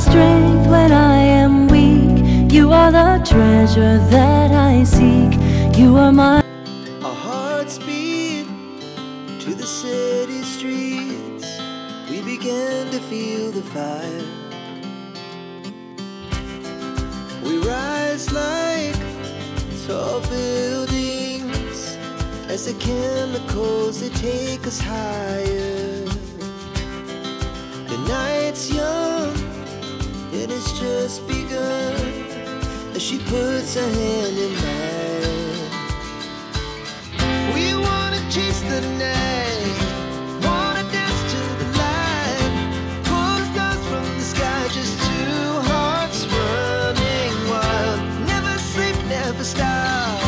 strength when I am weak. You are the treasure that I seek. You are my... Our hearts beat to the city streets. We began to feel the fire. We rise like tall buildings as the chemicals, they take us higher. The night's young and it's just begun as she puts her hand in mine. We wanna chase the night, wanna dance to the light, pull the stars from the sky, just two hearts running wild. Never sleep, never stop,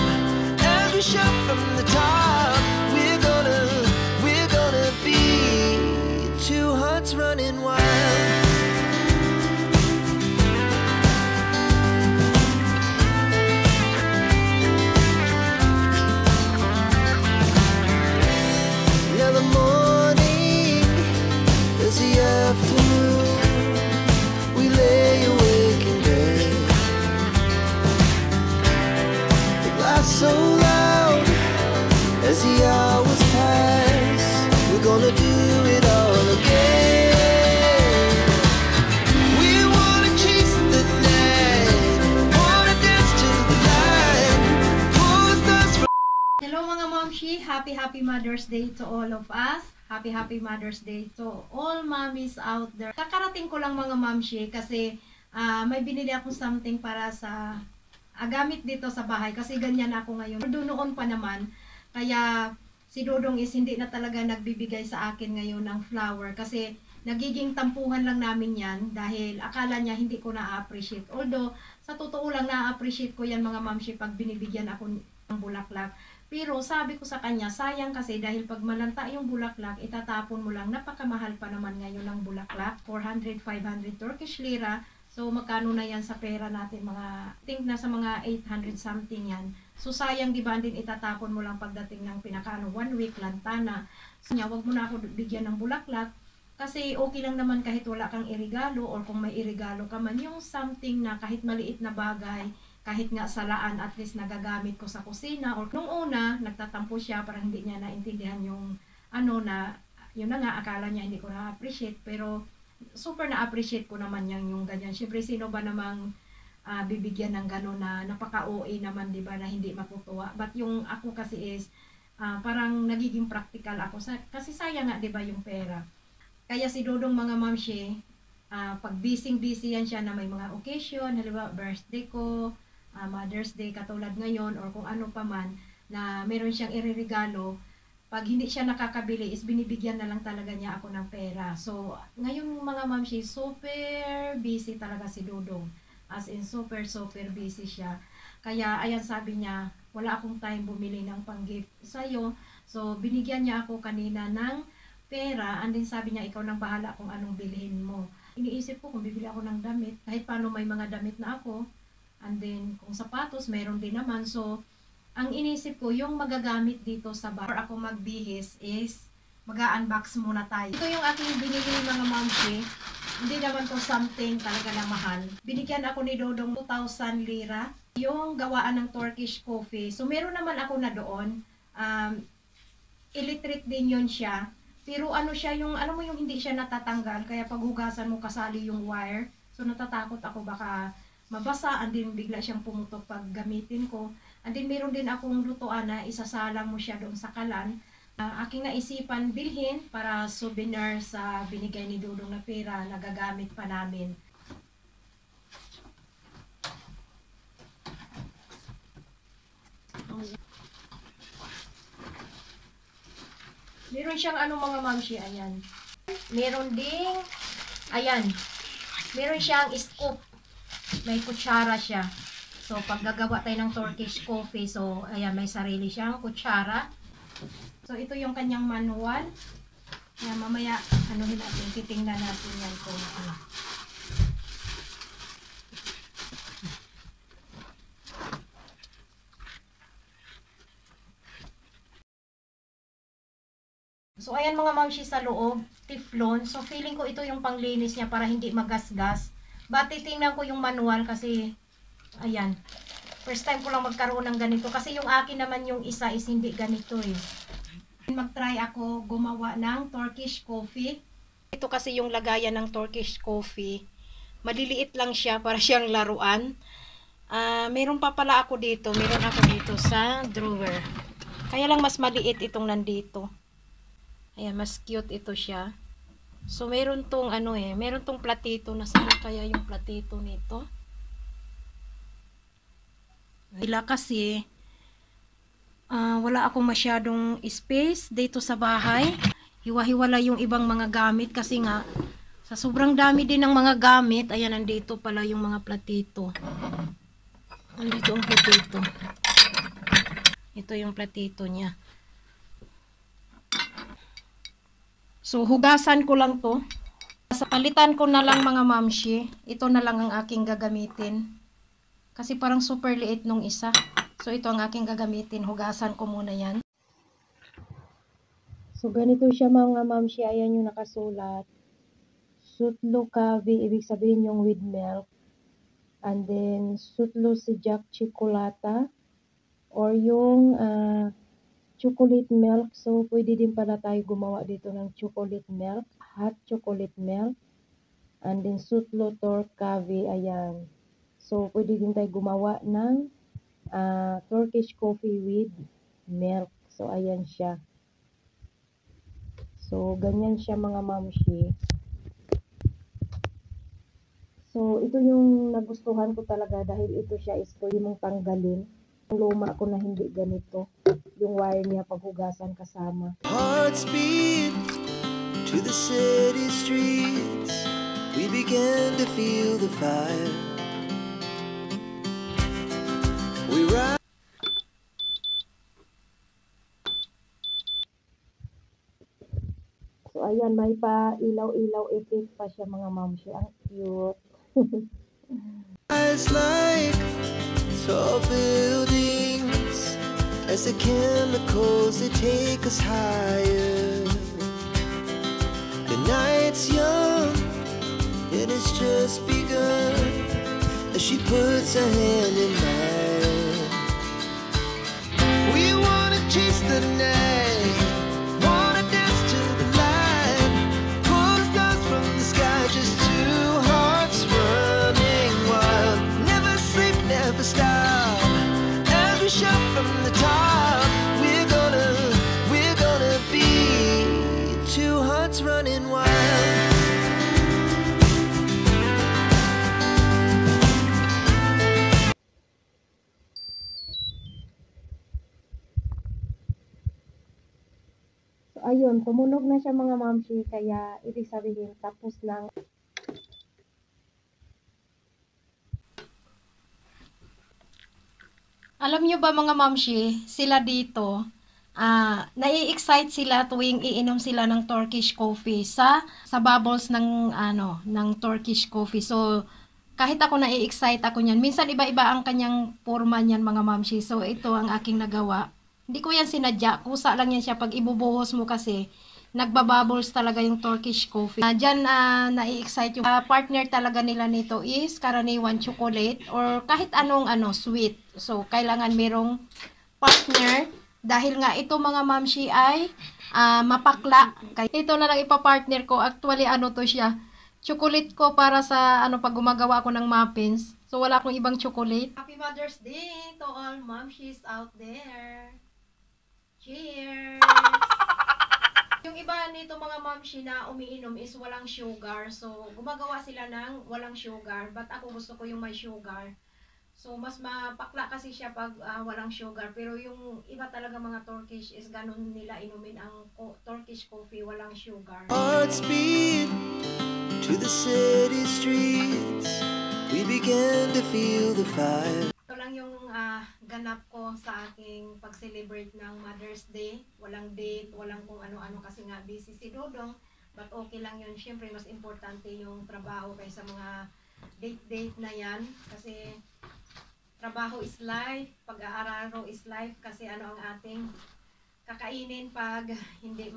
as we shout from the top. We're gonna be two hearts running wild. So loud as the hours pass, we're gonna do it all again. We wanna chase the night, wanna dance to the light, pull the stars from... Hello mga momshi, happy Mother's Day to all of us. Happy Mother's Day to all mommies out there. Kakarating ko lang mga momshi kasi may binili ako something para sa gamit dito sa bahay kasi ganyan ako ngayon. Doon noon pa naman, kaya si Dodong is hindi na talaga nagbibigay sa akin ngayon ng flower kasi nagiging tampuhan lang namin yan dahil akala niya hindi ko na-appreciate. Although, sa totoo lang na-appreciate ko yan mga mamshi pag binibigyan ako ng bulaklak. Pero sabi ko sa kanya, sayang kasi dahil pag malanta yung bulaklak, itatapon mo lang. Napakamahal pa naman ngayon ng bulaklak, 400, 500 Turkish lira. So, magkano na yan sa pera natin? Think na sa mga 800 something yan. So, sayang diba din itatapon mo lang pagdating ng pinakano, 1 week lantana. So, wag mo na ako bigyan ng bulaklak. Kasi okay lang naman kahit wala kang irigalo or kung may irigalo ka man, yung something na kahit maliit na bagay, kahit nga salaan at least nagagamit ko sa kusina. Or nung una, nagtatampo siya parang hindi niya naintindihan yung yun na nga, akala niya hindi ko na-appreciate. Pero, super na-appreciate ko naman yung ganyan. Siyempre, sino ba namang bibigyan ng gano'n na napaka-OA naman, di ba, na hindi matutuwa. But yung ako kasi is, parang nagiging practical ako. Kasi sayang nga, di ba, yung pera. Kaya si Dodong mga mamshi, pag busy yan siya na may mga occasion, halimbawa birthday ko, Mother's Day, katulad ngayon, or kung ano pa man, na meron siyang iririgalo, pag hindi siya nakakabili is binibigyan na lang talaga niya ako ng pera. So, ngayon mga mamshi, super busy talaga si Dodong. As in, super busy siya. Kaya, ayan sabi niya, wala akong time bumili ng pang-gift sa'yo. So, binigyan niya ako kanina ng pera. And then sabi niya, ikaw nang bahala kung anong bilhin mo. Iniisip ko kung bibili ako ng damit. Kahit paano may mga damit na ako. And then, kung sapatos, meron din naman. So, ang inisip ko, yung magagamit dito sa bar ako magbihis is mag-unbox muna tayo. Ito yung aking binili mga mamshi. Hindi naman to something talaga na mahal. Binigyan ako ni Dodong 2,000 lira. Yung gawaan ng Turkish coffee. So meron naman ako na doon. Electric din yun siya. Pero ano siya, yung, alam mo yung hindi siya natatanggal. Kaya pag hugasan mo kasali yung wire. So natatakot ako baka mabasa. And then bigla siyang pumutok pag gamitin ko. And then meron din akong lutuan na isasalang mo siya doon sa kalan. Aking naisipan bilhin para souvenir sa binigay ni Dodong na pera na gagamit pa namin. Meron siyang mga mamshi, ayan. Meron ding, ayan. Meron siyang scoop. May kutsara siya. So, pag gagawa tayo ng Turkish coffee, so, ayan, may sarili siyang kutsara. So, ito yung kanyang manual. Ayan, mamaya, natin, titingnan natin yan kung ano. So, ayan mga mamshi sa loob, teflon. So, feeling ko ito yung panglinis niya para hindi magasgas. But titingnan ko yung manual kasi, ayan. First time ko lang magkaroon ng ganito. Kasi yung akin naman yung isa is hindi ganito eh. Mag-try ako gumawa ng Turkish coffee. Ito kasi yung lagayan ng Turkish coffee. Maliliit lang siya para siyang laruan. Meron pa pala ako dito. Meron ako dito sa drawer. Kaya lang mas maliit itong nandito. Ayan, mas cute ito siya. So, meron tong meron tong platito. Nasaan kaya yung platito nito? Sila kasi, wala akong masyadong space dito sa bahay. Hiwa-hiwala yung ibang mga gamit kasi nga, sa sobrang dami din ng mga gamit, ayan, nandito pala yung mga platito. Nandito ang platito. Ito yung platito niya. So, hugasan ko lang to. Palitan ko na lang mga mamshi. Ito na lang ang aking gagamitin. Kasi parang super liit nung isa. So, ito ang aking gagamitin. Hugasan ko muna yan. So, ganito siya mga mamshi. Ayan yung nakasulat. Sutlo Kavi, ibig sabihin yung with milk. And then, Sutlo Sijak Chocolata. Or yung chocolate milk. So, pwede din pala tayo gumawa dito ng chocolate milk. Hot chocolate milk. And then, Sutlo Tor Kavi. Ayan. So, pwede din tayo gumawa ng Turkish coffee with milk. So, ayan siya. So, ganyan siya mga mamshi. So, ito yung nagustuhan ko talaga dahil ito siya is pwede mong tanggalin. Yung luma ko na hindi ganito. Yung wire niya paghugasan kasama. Hearts beat to the city streets. We began to feel the fire. We ride. So, ayan, may pa ilaw-ilaw effect pa siya mga mamshi. Ang cute. It's like tall buildings as the chemicals they take us higher. The night's young and it's just begun as she puts her hand in mine. We wanna chase the night, wanna dance to the light, pull stars from the sky, just two hearts running wild. Never sleep, never stop. As we shout from the top, we're gonna be two hearts running wild. So, ayun, tumunog na siya mga mamshi. Kaya, ibig sabihin, tapos lang. Alam nyo ba mga mamshi, sila dito, nai-excite sila tuwing iinom sila ng Turkish coffee sa bubbles ng ng Turkish coffee. So kahit ako nai-excite ako niyan. Minsan iba-iba ang kanyang forma niyan mga mamshi. So ito ang aking nagawa. Hindi ko yan sinadya, kusa lang yan siya pag ibubuhos mo kasi nagbabubbles talaga yung Turkish coffee. Diyan nai-excite yung partner talaga nila nito is karaniwan chocolate or kahit anong sweet. So kailangan merong partner dahil nga ito mga mamshi ay mapakla. Ito na lang ipa-partner ko. Actually to siya. Chocolate ko para sa pag gumagawa ako ng muffins. So wala akong ibang chocolate. Happy Mother's Day to all momshies out there. Cheers! Yung iba nito mga mamshi na umiinom is walang sugar. So, gumagawa sila ng walang sugar. But ako gusto ko yung may sugar. So, mas mapakla kasi siya pag walang sugar. Pero yung iba talaga mga Turkish is ganun nila inumin ang Turkish coffee, walang sugar. Hearts beat to the city streets. We began to feel the fire. Ito lang yung ganap ko sa aking pag-celebrate ng Mother's Day. Walang date, walang kung ano-ano kasi nga busy si Dodong. But okay lang yun. Siyempre, mas importante yung trabaho kaysa mga date-date na yan. Kasi trabaho is life, pag-aararo is life. Kasi ang ating kakainin pag hindi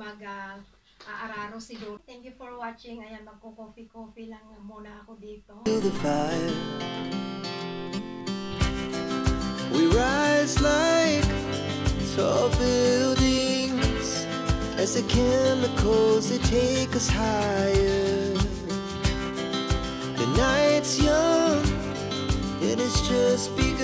aararo siguro. Thank you for watching. Ayan, magko-coffee lang muna ako dito. To the fire, we rise like tall buildings as the chemicals they take us higher. The night's young, and it's just begun.